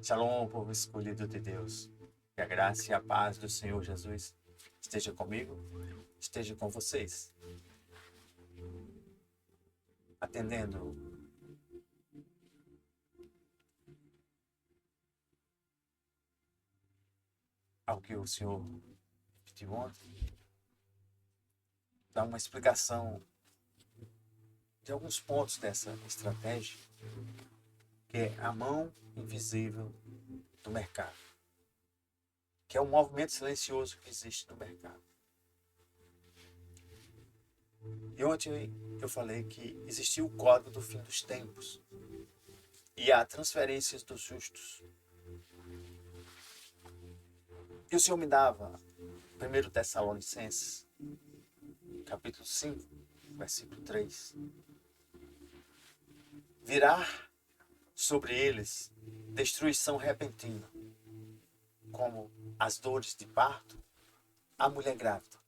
Shalom, povo escolhido de Deus. Que a graça e a paz do Senhor Jesus esteja comigo, esteja com vocês. Atendendo ao que o Senhor pediu ontem, dar uma explicação de alguns pontos dessa estratégia, que é a mão invisível do mercado, que é um movimento silencioso que existe no mercado. E ontem eu falei que existiu o código do fim dos tempos e há transferências dos justos. E o Senhor me dava 1 Tessalonicenses, capítulo 5, versículo 3. Virá sobre eles destruição repentina, como as dores de parto à mulher grávida,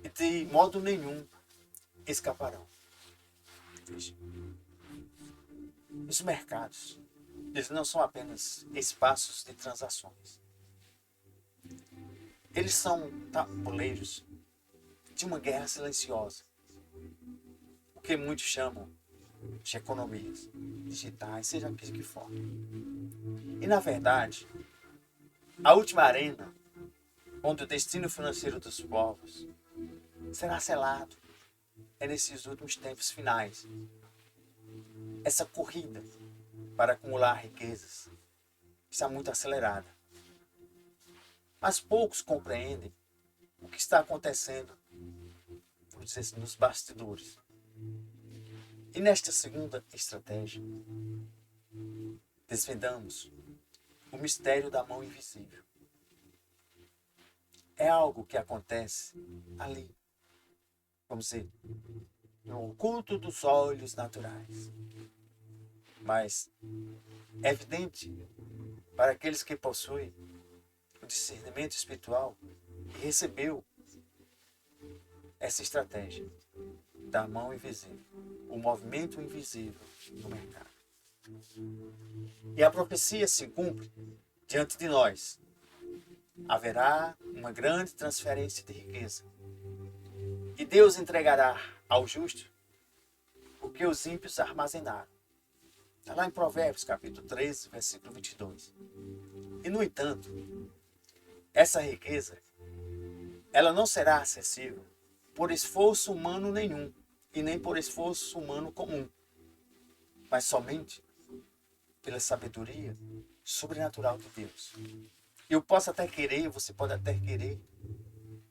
e de modo nenhum escaparão. Veja, os mercados, eles não são apenas espaços de transações. Eles são tabuleiros de uma guerra silenciosa, o que muitos chamam de economias digitais, seja o que for. E, na verdade, a última arena, onde o destino financeiro dos povos será selado, é nesses últimos tempos finais. Essa corrida para acumular riquezas está muito acelerada. Mas poucos compreendem o que está acontecendo, vamos dizer assim, nos bastidores. E nesta segunda estratégia, desvendamos o mistério da mão invisível. É algo que acontece ali, vamos dizer, no oculto dos olhos naturais. Mas é evidente para aqueles que possuem o discernimento espiritual e recebeu essa estratégia da mão invisível, o movimento invisível no mercado. E a profecia se cumpre diante de nós. Haverá uma grande transferência de riqueza. E Deus entregará ao justo o que os ímpios armazenaram. Está lá em Provérbios, capítulo 13, versículo 22. E, no entanto, essa riqueza, ela não será acessível por esforço humano nenhum, e nem por esforço humano comum, mas somente pela sabedoria sobrenatural de Deus. Eu posso até querer, você pode até querer,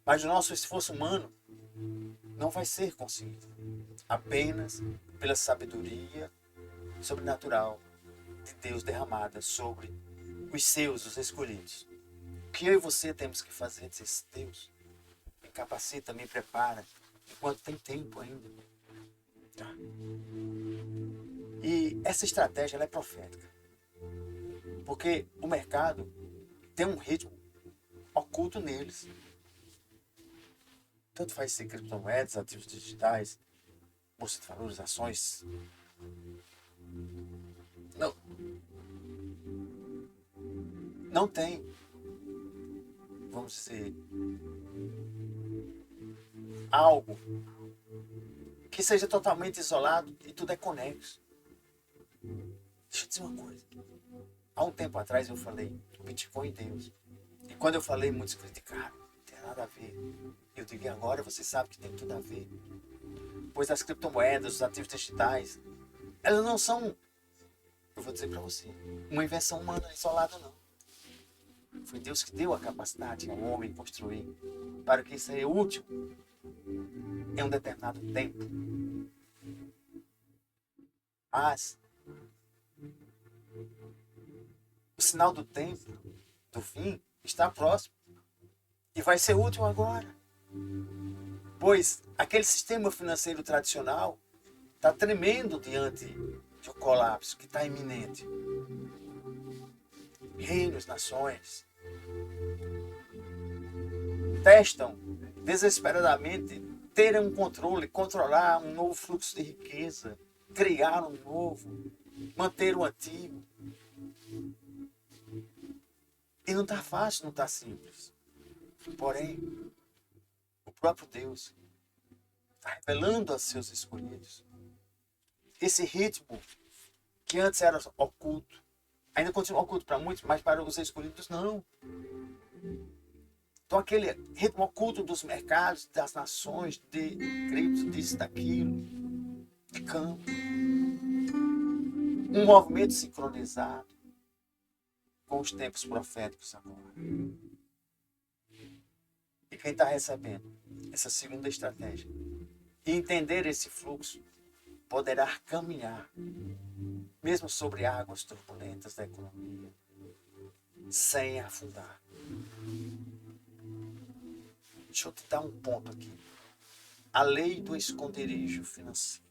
mas o nosso esforço humano não vai ser conseguido. Apenas pela sabedoria sobrenatural de Deus derramada sobre os seus, os escolhidos. O que eu e você temos que fazer? Dizer, Deus, me capacita, me prepara, enquanto tem tempo ainda. Tá? E essa estratégia ela é profética. Porque o mercado tem um ritmo oculto neles. Tanto faz ser criptomoedas, ativos digitais, bolsa de valores, ações. Não tem, vamos dizer, algo que seja totalmente isolado e tudo é conexo. Deixa eu dizer uma coisa. Há um tempo atrás eu falei do Bitcoin e Deus. E quando eu falei, muitos criticaram. Não tem nada a ver. Eu digo, agora você sabe que tem tudo a ver. Pois as criptomoedas, os ativos digitais, elas não são, eu vou dizer para você, uma invenção humana isolada, não. Foi Deus que deu a capacidade ao homem construir para que isso seja útil em um determinado tempo. Mas o sinal do tempo, do fim, está próximo e vai ser útil agora. Pois aquele sistema financeiro tradicional está tremendo diante de um colapso que está iminente. Reinos, nações testam desesperadamente ter um controle, controlar um novo fluxo de riqueza, criar um novo, manter o antigo. E não está fácil, não está simples. Porém, o próprio Deus está revelando a seus escolhidos esse ritmo que antes era oculto. Ainda continua oculto para muitos, mas para os escolhidos não. Então aquele ritmo oculto dos mercados, das nações, de cripto, disso, daquilo, de campo. Um movimento sincronizado com os tempos proféticos agora. E quem está recebendo essa segunda estratégia e entender esse fluxo, poderá caminhar, mesmo sobre águas turbulentas da economia, sem afundar. Deixa eu te dar um ponto aqui. A lei do esconderijo financeiro.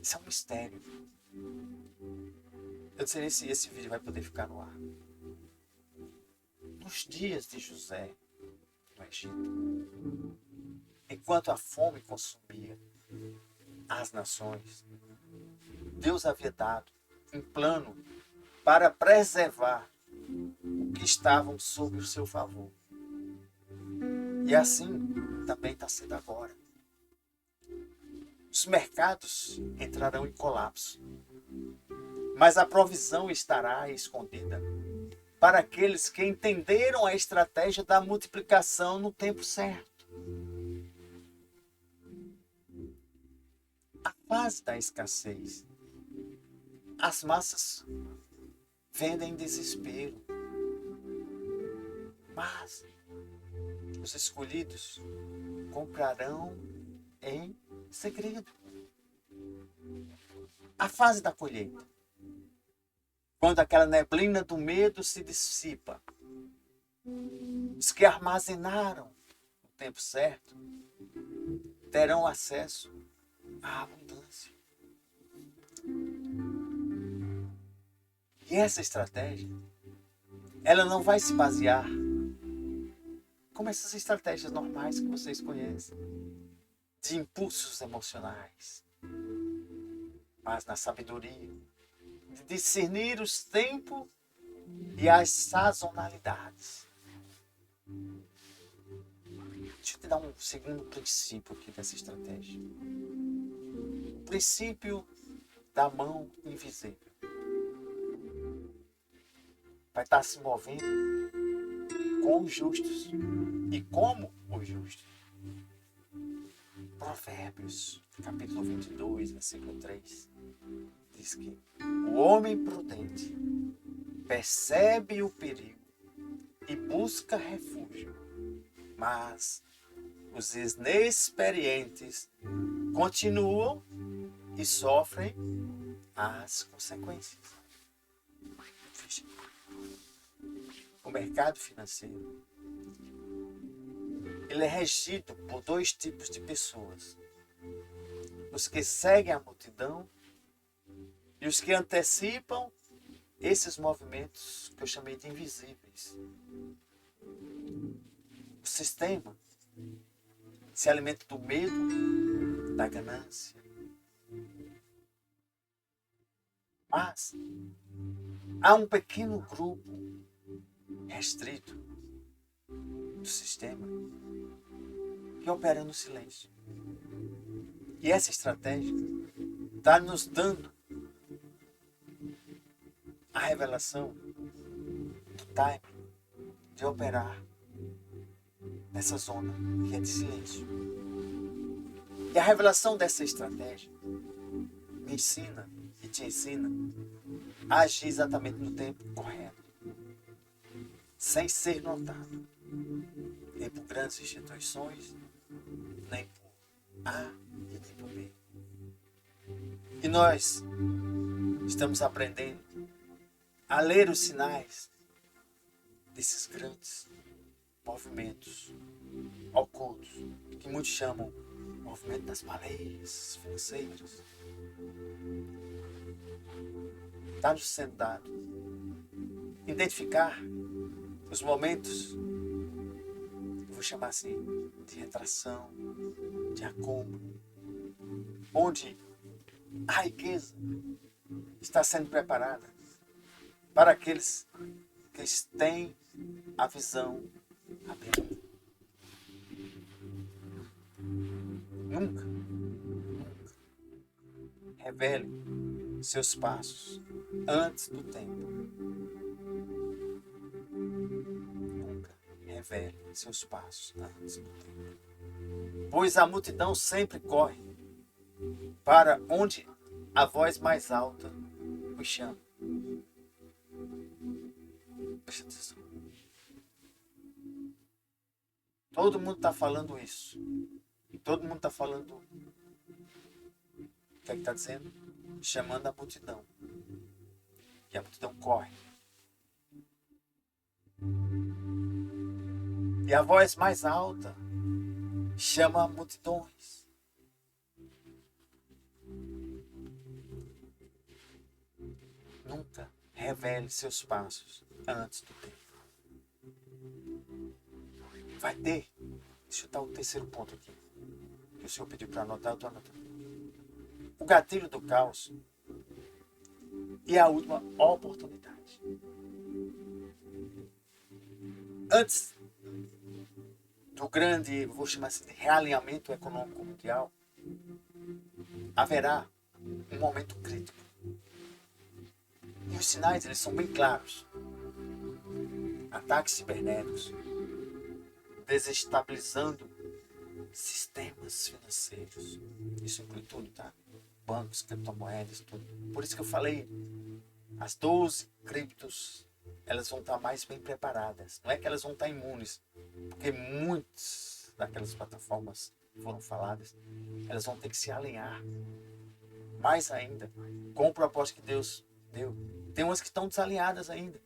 Isso é um mistério. Eu não sei nem se esse vídeo vai poder ficar no ar. Nos dias de José, no Egito, enquanto a fome consumia as nações, Deus havia dado um plano para preservar o que estavam sob o seu favor. E assim também está sendo agora. Os mercados entrarão em colapso, mas a provisão estará escondida para aqueles que entenderam a estratégia da multiplicação no tempo certo. A fase da escassez. As massas vendem desespero, mas os escolhidos comprarão em segredo. A fase da colheita. Quando aquela neblina do medo se dissipa, os que armazenaram no tempo certo terão acesso à abundância. E essa estratégia, ela não vai se basear como essas estratégias normais que vocês conhecem, de impulsos emocionais, mas na sabedoria, de discernir os tempos e as sazonalidades. Deixa eu te dar um segundo princípio aqui dessa estratégia. O princípio da mão invisível. Vai estar se movendo com os justos e como os justos. Provérbios, capítulo 22, versículo 3, diz que o homem prudente percebe o perigo e busca refúgio, mas os inexperientes continuam e sofrem as consequências. Veja, o mercado financeiro, ele é regido por dois tipos de pessoas. Os que seguem a multidão e os que antecipam esses movimentos que eu chamei de invisíveis. O sistema se alimenta do medo, da ganância. Mas há um pequeno grupo restrito do sistema que opera no silêncio. E essa estratégia está nos dando a revelação do time de operar nessa zona que é de silêncio. E a revelação dessa estratégia me ensina e te ensina a agir exatamente no tempo correto, sem ser notado, nem por grandes instituições, nem por A e nem por B. E nós estamos aprendendo a ler os sinais desses grandes movimentos ocultos, que muitos chamam movimento das baleias financeiras. Está nos sendo dado identificar os momentos, eu vou chamar assim, de retração, de acúmulo, onde a riqueza está sendo preparada para aqueles que têm a visão aberta. Nunca revele seus passos antes do tempo. Nunca revele seus passos antes do tempo. Pois a multidão sempre corre para onde a voz mais alta os chama. Presta atenção. Todo mundo está falando isso. E todo mundo está falando. O que é que está dizendo? Chamando a multidão. E a multidão corre. E a voz mais alta chama multidões. Nunca revele seus passos antes do tempo. Vai ter. Deixa eu dar o terceiro ponto aqui. Que o senhor pediu para anotar, eu estou anotando. O gatilho do caos e a última oportunidade. Antes do grande, vou chamar assim, de realinhamento econômico mundial, haverá um momento crítico. E os sinais, eles são bem claros. Ataques cibernéticos, desestabilizando sistemas financeiros. Isso inclui tudo, tá? Bancos, criptomoedas, tudo. Por isso que eu falei, as 12 criptos, elas vão estar mais bem preparadas. Não é que elas vão estar imunes, porque muitas daquelas plataformas que foram faladas, elas vão ter que se alinhar mais ainda com o propósito que Deus deu. Tem umas que estão desalinhadas ainda.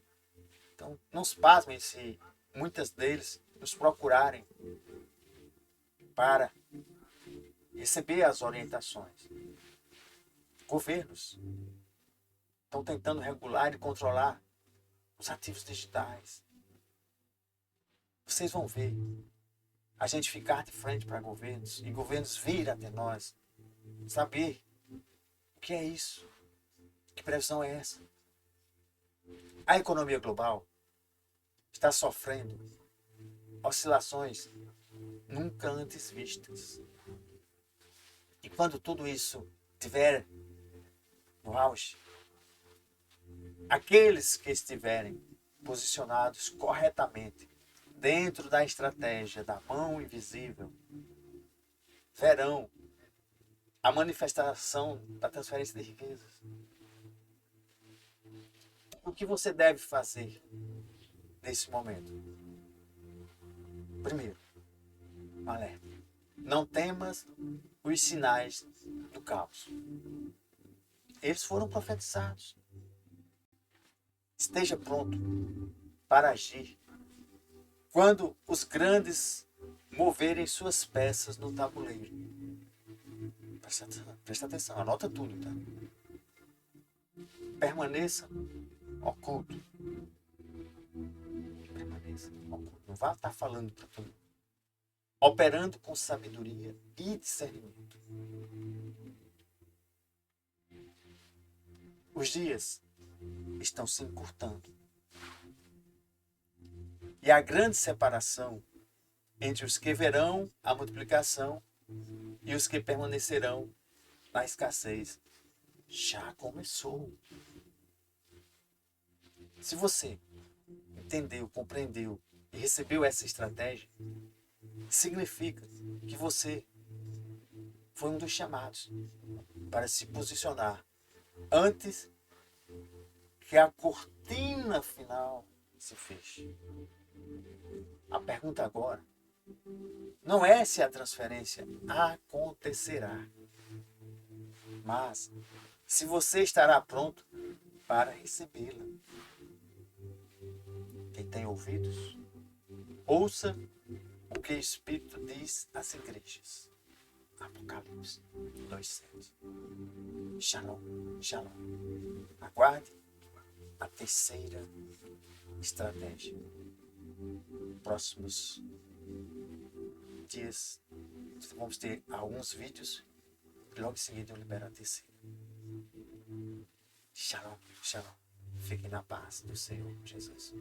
Então, não se pasmem se muitas deles nos procurarem para receber as orientações. Governos estão tentando regular e controlar os ativos digitais. Vocês vão ver a gente ficar de frente para governos e governos vir até nós saber o que é isso, que previsão é essa. A economia global está sofrendo oscilações nunca antes vistas. E quando tudo isso estiver no auge, aqueles que estiverem posicionados corretamente dentro da estratégia da mão invisível verão a manifestação da transferência de riquezas. O que você deve fazer nesse momento? Primeiro, um alerta. Não temas os sinais do caos. Eles foram profetizados. Esteja pronto para agir quando os grandes moverem suas peças no tabuleiro. Presta atenção, anota tudo, tá? Permaneça oculto. Permaneça oculto. Não vá estar falando para todo mundo. Operando com sabedoria e discernimento. Os dias estão se encurtando. E a grande separação entre os que verão a multiplicação e os que permanecerão na escassez já começou. Se você entendeu, compreendeu e recebeu essa estratégia, significa que você foi um dos chamados para se posicionar antes que a cortina final se feche. A pergunta agora não é se a transferência acontecerá, mas se você estará pronto para recebê-la. Quem tem ouvidos, ouça o que o Espírito diz às igrejas. Apocalipse 2:7. Shalom, shalom. Aguarde a terceira estratégia. Próximos dias vamos ter alguns vídeos e logo em seguida eu libero a terceira. Shalom, shalom. Fique na paz do Senhor Jesus.